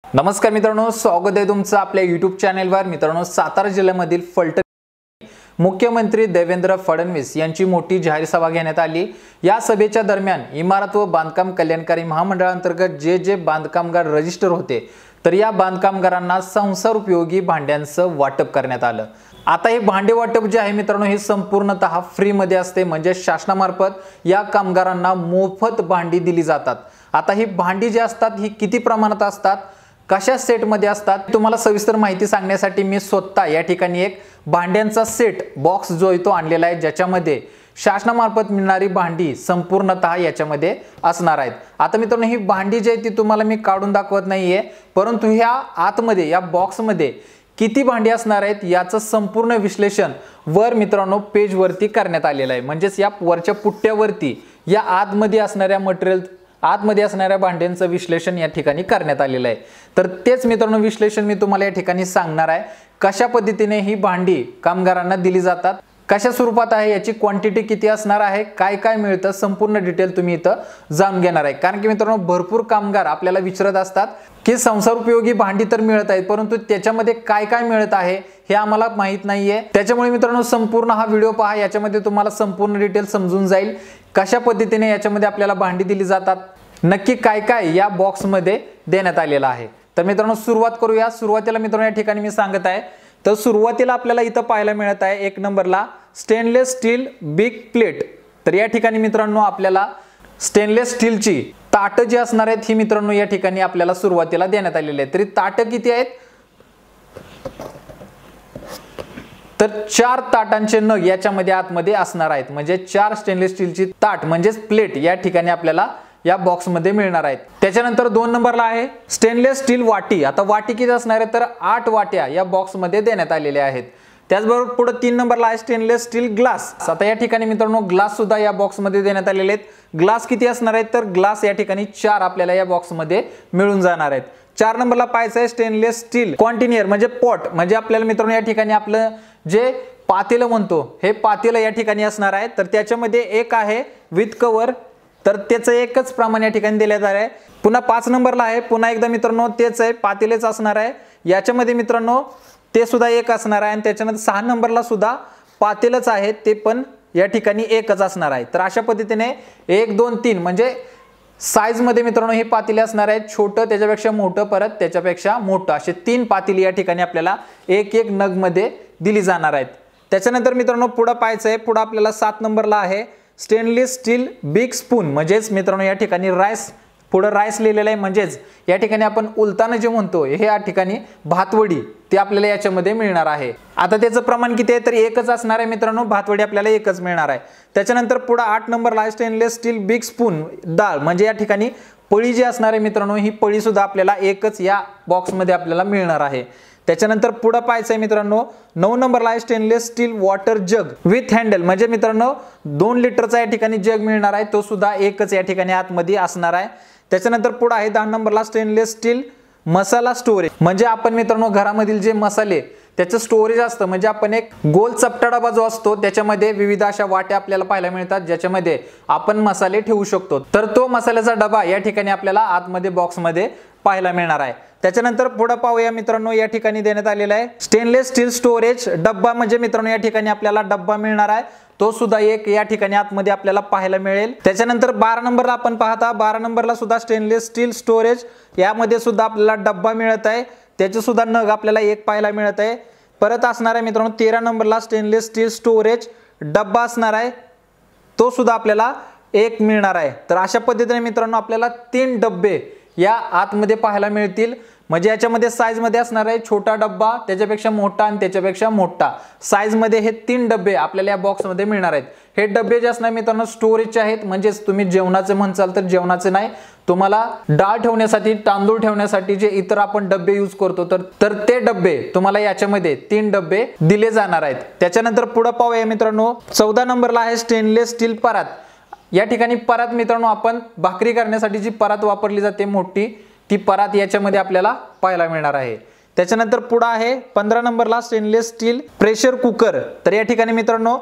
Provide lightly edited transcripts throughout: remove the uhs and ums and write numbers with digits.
नमस्कार मित्रांनो, स्वागत आहे तुमचं आपल्या YouTube चॅनेलवर। मित्रांनो, सातारा जिल्ह्यामधील फलटण मुख्यमंत्री देवेंद्र फडणवीस यांची मोठी जाहीर सभा घेण्यात आली। या सभेच्या दरम्यान इमारत व बांधकाम कल्याणकारी महामंडळांतर्गत जे बांधकामगार रजिस्टर होते तर या बांधकामगारांना संसार उपयोगी भांड्यांचं वाटप करण्यात आलं। आता हे भांडे वाटप जे आहे मित्रांनो, हे संपूर्णतः फ्री मध्ये असते, म्हणजे शासनामार्फत या कामगारांना मोफत भांडी दिली जातात। आता ही भांडी जी असतात ही किती प्रमाणात असतात, कशा सेट मध्ये असतात, तुम्हाला सविस्तर माहिती सांगण्यासाठी मी स्वतः या ठिकाणी एक भांड्यांचा सेट बॉक्स जो आहे तो आणलेला आहे, ज्याच्यामध्ये शासनामार्फत मिळणारी भांडी संपूर्णतः याच्यामध्ये असणार आहेत। आता मित्रांनो, ही भांडी जी आहे ती तुम्हाला मी काढून दाखवत नाहीये, परंतु ह्या आतमध्ये या बॉक्स मध्ये किती भांडी असणार आहेत याचं संपूर्ण विश्लेषण वर मित्रांनो पेज वरती करण्यात आलेलं आहे। म्हणजेच या वरच्या पुट्ट्यावरती या आतमध्ये असणाऱ्या मटेरियल आतमध्ये असणाऱ्या भांड्यांचं विश्लेषण या ठिकाणी करण्यात आलेलं आहे। तर तेच मित्रांनो विश्लेषण मी तुम्हाला या ठिकाणी सांगणार आहे। कशा पद्धतीने ही भांडी कामगारांना दिली जातात, कशा स्वरूपात आहे, याची क्वांटिटी किती असणार आहे, काय काय मिळतं, संपूर्ण डिटेल तुम्ही इथं जाणून घेणार आहे। कारण की मित्रांनो, भरपूर कामगार आपल्याला विचारत असतात की संसार उपयोगी भांडी तर मिळत आहेत, परंतु त्याच्यामध्ये काय काय मिळत आहे हे आम्हाला माहित नाहीये। त्याच्यामुळे मित्रांनो, संपूर्ण हा व्हिडिओ पहा, याच्यामध्ये तुम्हाला संपूर्ण डिटेल समजून जाईल कशा पद्धतीने याच्यामध्ये आपल्याला भांडी दिली जातात, नक्की काय काय या बॉक्स मध्ये देण्यात आलेलं आहे। तर मित्रांनो, सुरुवात करूया। सुरुवातीला मित्रांनो या ठिकाणी मी सांगत आहे, तर सुरुवातीला आपल्याला इथं पाहायला मिळत आहे एक नंबरला स्टेनलेस स्टील बिग प्लेट। तर या ठिकाणी मित्रांनो आपल्याला स्टेनलेस स्टीलची ताट जी असणार आहेत ही मित्रांनो या ठिकाणी आपल्याला सुरुवातीला देण्यात आलेली आहेत। तरी ताट किती आहेत, तर 4 ताटांचे नग याच्यामध्ये आतमध्ये असणार आहेत, म्हणजे 4 स्टेनलेस स्टीलची ताट म्हणजेच प्लेट या ठिकाणी आपल्याला या बॉक्स मध्ये मिळणार आहेत। त्याच्यानंतर 2 नंबरला आहे स्टेनलेस स्टील वाटी। आता वाटी किती असणार आहे, तर 8 वाट्या या बॉक्स मध्ये देण्यात आलेल्या आहेत। त्याचबरोबर पुढे 3 नंबरला आहे स्टेनलेस स्टील ग्लास। आता या ठिकाणी मित्रांनो ग्लास सुद्धा या बॉक्स मध्ये देण्यात आलेले आहेत। ग्लास किती असणार आहेत, तर ग्लास या ठिकाणी 4 आपल्याला या बॉक्स मध्ये मिळून जाणार आहेत। 4 नंबरला पाहायचं आहे स्टेनलेस स्टील कंटेनर म्हणजे पॉट, म्हणजे आपल्याला मित्रांनो या ठिकाणी आपलं जे पातेलं म्हणतो हे पातेलं या ठिकाणी असणार आहे। तर त्याच्यामध्ये एक आहे विथ कव्हर, तर त्याचं एकच प्रमाण या ठिकाणी दिले जाणार आहे। पुन्हा 5 नंबरला आहे, पुन्हा एकदा मित्रांनो तेच आहे, पातेलेच असणार आहे। याच्यामध्ये मित्रांनो ते सुद्धा एक असणार आहे। आणि त्याच्यानंतर 6 नंबरला सुद्धा पातेलच आहे, ते पण या ठिकाणी एकच असणार आहे। तर अशा पद्धतीने 1 2 3 म्हणजे साइज मध्ये मित्रांनो हे पातेले असणार आहेत, छोटं, त्याच्यापेक्षा मोठं, परत त्याच्यापेक्षा मोठं, असे 3 पातेले या ठिकाणी आपल्याला एक एक नग मध्ये दिली जाणार आहेत। त्याच्यानंतर मित्रांनो पुढे पाहायचं आहे, पुढे आपल्याला 7 नंबरला आहे स्टेनलेस स्टील बिग स्पून, म्हणजेच मित्रांनो या ठिकाणी राईस, पुढे राईस लिहिलेलं आहे, म्हणजेच या ठिकाणी आपण उलताना जे म्हणतो हे या ठिकाणी भातवडी ते आपल्याला याच्यामध्ये मिळणार आहे। आता त्याचं प्रमाण किती आहे, तर एकच असणार आहे मित्रांनो, भातवडी आपल्याला एकच मिळणार आहे। त्याच्यानंतर पुढे 8 नंबरला आहे स्टेनलेस स्टील बिग स्पून डाळ, म्हणजे या ठिकाणी पळी जी असणार आहे मित्रांनो, ही पळी सुद्धा आपल्याला एकच या बॉक्स मध्ये आपल्याला मिळणार आहे। त्याच्यानंतर पुढे पाहायचं आहे मित्रांनो 9 नंबरला आहे स्टेनलेस स्टील वॉटर जग विथ हँडल, म्हणजे मित्रांनो 2 लिटरचा या ठिकाणी जग मिळणार आहे, तो सुद्धा एकच या ठिकाणी आतमध्ये असणार आहे। त्याच्यानंतर पुढे आहे 10 नंबरला स्टेनलेस स्टील मसाला स्टोरेज, म्हणजे आपण मित्रांनो घरामधील जे मसाले त्याचं स्टोरेज असतं, म्हणजे आपण एक गोल चपटा डबा जो असतो त्याच्यामध्ये विविध अशा वाट्या आपल्याला पाहायला मिळतात, ज्याच्यामध्ये आपण मसाले ठेवू शकतो। तर तो मसाल्याचा डबा या ठिकाणी आपल्याला आतमध्ये बॉक्स मध्ये पाहायला मिळणार आहे। त्याच्यानंतर पुढे पाहूया मित्रांनो, या ठिकाणी देण्यात आलेला आहे स्टेनलेस स्टील स्टोरेज डब्बा, म्हणजे मित्रांनो या ठिकाणी आपल्याला डब्बा मिळणार आहे, तो सुद्धा एक या ठिकाणी आतमध्ये आपल्याला पाहायला मिळेल। त्याच्यानंतर 12 नंबरला आपण पाहता, 12 नंबरला सुद्धा स्टेनलेस स्टील स्टोरेज, यामध्ये सुद्धा आपल्याला डब्बा मिळत आहे, त्याचे सुद्धा नग आपल्याला एक पाहायला मिळत आहे। परत असणार आहे मित्रांनो 13 नंबरला स्टेनलेस स्टील स्टोरेज डब्बा असणार आहे, तो सुद्धा आपल्याला एक मिळणार आहे। तर अशा पद्धतीने मित्रांनो आपल्याला 3 डब्बे या आतमध्ये पाहायला मिळतील, म्हणजे याच्यामध्ये साइज मध्ये असणार आहे छोटा डब्बा, त्याच्यापेक्षा मोठा आणि त्याच्यापेक्षा मोठा, साइज मध्ये हे 3 डब्बे आपल्याला या बॉक्स मध्ये मिळणार आहेत। हे डब्बे जे असणार मित्रांनो स्टोरेजचे आहेत, म्हणजेच तुम्ही जेवणाचे म्हणसाल तर जेवणाचे नाही, तुम्हाला डाळ ठेवण्यासाठी, तांदूळ ठेवण्यासाठी जे इतर आपण डब्बे यूज करतो तर ते डब्बे तुम्हाला याच्यामध्ये 3 डब्बे दिले जाणार आहेत। त्याच्यानंतर पुढे पाहूया मित्रांनो 14 नंबरला आहे स्टेनलेस स्टील परात। या ठिकाणी परात मित्रांनो आपण भाकरी करण्यासाठी जी परात वापरली जाते मोठी, ती परात याच्यामध्ये आपल्याला पाहायला मिळणार आहे। त्याच्यानंतर पुढे आहे 15 नंबरला स्टेनलेस स्टील प्रेशर कुकर। तर या ठिकाणी मित्रांनो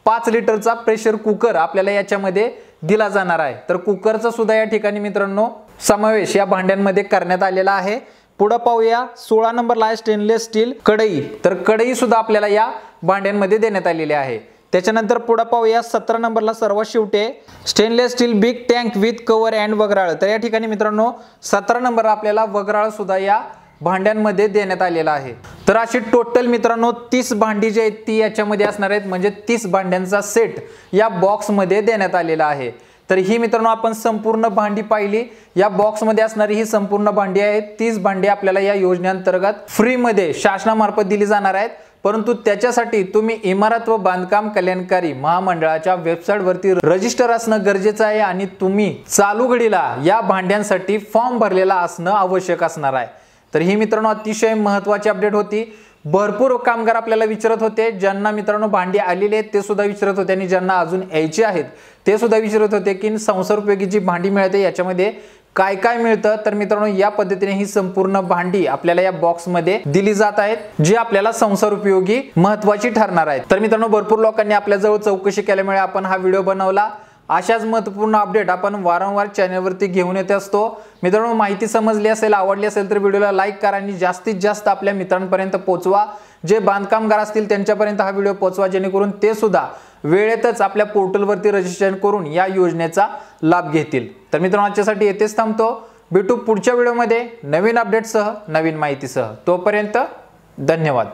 5 लिटरचा प्रेशर कुकर आपल्याला याच्यामध्ये दिला जाणार आहे। तर कुकरचा सुद्धा या ठिकाणी मित्रांनो समावेश या भांड्यांमध्ये करण्यात आलेला आहे। पुढे पाहूया 16 नंबरला आहे स्टेनलेस स्टील कढई। तर कढई सुद्धा आपल्याला या भांड्यांमध्ये देण्यात आलेली आहे। त्याच्यानंतर पुढे पाहूया 17 नंबरला सर्वात शेवटी stainless steel big tank with cover and वगराळ। तर या ठिकाणी मित्रांनो 17 नंबर आपल्याला वगराळ सुद्धा या भांड्यांमध्ये देण्यात आलेला आहे। तर अशी टोटल मित्रांनो 30 भांडी जी आहेत ती याच्यामध्ये असणार आहेत, म्हणजे 30 भांड्यांचा सेट या बॉक्स मध्ये देण्यात आलेला आहे। तर ही मित्रांनो आपण संपूर्ण भांडी पाहिली। या बॉक्स मध्ये असणारी ही संपूर्ण भांडी आहेत, 30 भांडी आपल्याला या योजनेअंतर्गत फ्री मध्ये शासनामार्फत दिली जाणार आहेत। परंतु त्याच्यासाठी तुम्ही इमारत व बांधकाम कल्याणकारी महामंडळाच्या वेबसाईट वरती रजिस्टर असणं गरजेचं आहे आणि तुम्ही चालू घडीला या भांड्यांसाठी फॉर्म भरलेला असणं आवश्यक असणार आहे। तर ही मित्रांनो अतिशय महत्त्वाची अपडेट होती। भरपूर कामगार आपल्याला विचारत होते, ज्यांना मित्रांनो भांडी आलेली आहेत ते सुद्धा विचारत होते आणि ज्यांना अजून यायची आहेत ते सुद्धा विचारत होते की संसारोपयोगी जी भांडी मिळते याच्यामध्ये काय काय मिळतं। तर मित्रांनो या पद्धतीने ही संपूर्ण भांडी आपल्याला या बॉक्स मध्ये दिली जात आहेत, जी आपल्याला संसारोपयोगी महत्त्वाची ठरणार आहेत। तर मित्रांनो भरपूर लोकांनी आपल्या जवळ चौकशी केल्यामुळे आपण हा व्हिडिओ बनवला। अशाच महत्त्वपूर्ण अपडेट आपण वारंवार चॅनलवरती घेऊन येत असतो। मित्रांनो माहिती समजली असेल, आवडली असेल तर व्हिडिओला लाईक करा आणि जास्तीत जास्त आपल्या मित्रांपर्यंत पोहोचवा। जे बांधकामगार असतील त्यांच्यापर्यंत हा व्हिडिओ पोहोचवा, जेणेकरून ते सुद्धा वेळेतच आपल्या पोर्टलवरती रजिस्ट्रेशन करून या योजनेचा लाभ घेतील। तर मित्रांनो आजच्यासाठी येथेच थांबतो। भेटू पुढच्या व्हिडिओमध्ये नवीन अपडेटसह, नवीन माहितीसह। तोपर्यंत धन्यवाद।